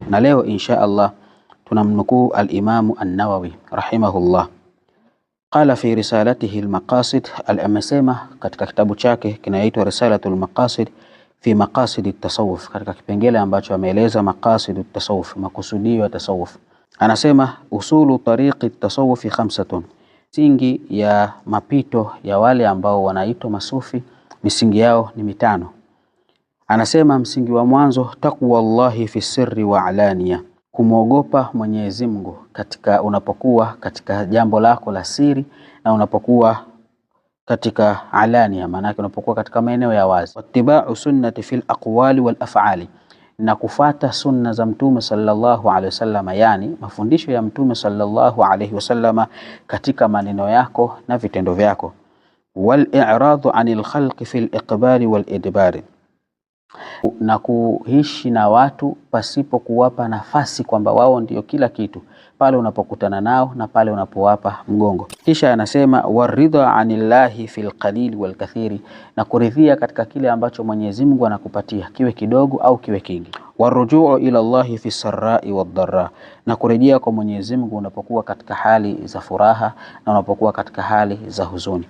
Na leo insha Allah tunamnukuu al-Imam an-Nawawi rahimahullah. Qala fi risalatihi al-Maqasid, al-amesema katika kitabu chake kinaitwa Risalatul Maqasid fi maqasid at-tasawuf, katika kipengele ambacho ameeleza maqasid at-tasawuf, makusudio ya tasawuf. Anasema usulu tariqi at-tasawuf khamsatun, misingi ya mapito ya wale ambao wanaitwa masufi, misingi yao ni mitano. Anasema msingi wa mwanzo, taqwallahi fi sirri wa alania, kumwogopa Mwenyezi Mungu katika unapokuwa katika jambo lako la siri na unapokuwa katika alania, maana yake unapokuwa katika maeneo ya wazi. Wattiba'u sunnati fil aqwali wal af'ali, na kufata sunna za Mtume sallallahu alaihi wasallam, yani mafundisho ya Mtume sallallahu alaihi wasallam katika maneno yako na vitendo vyako. Wal i'radu anil khalqi fil iqbali wal idbari, na kuishi na watu pasipo kuwapa nafasi kwamba wao ndio kila kitu, pale unapokutana nao na pale unapowapa mgongo. Kisha anasema waridha anillahi fil qalil wal kathiri, na kuridhia katika kile ambacho Mwenyezi Mungu anakupatia, kiwe kidogo au kiwe kingi. Warujuu ila Allahi fi sarra'i wad dharra, na kurejea kwa Mwenyezi Mungu unapokuwa katika hali za furaha na unapokuwa katika hali za huzuni.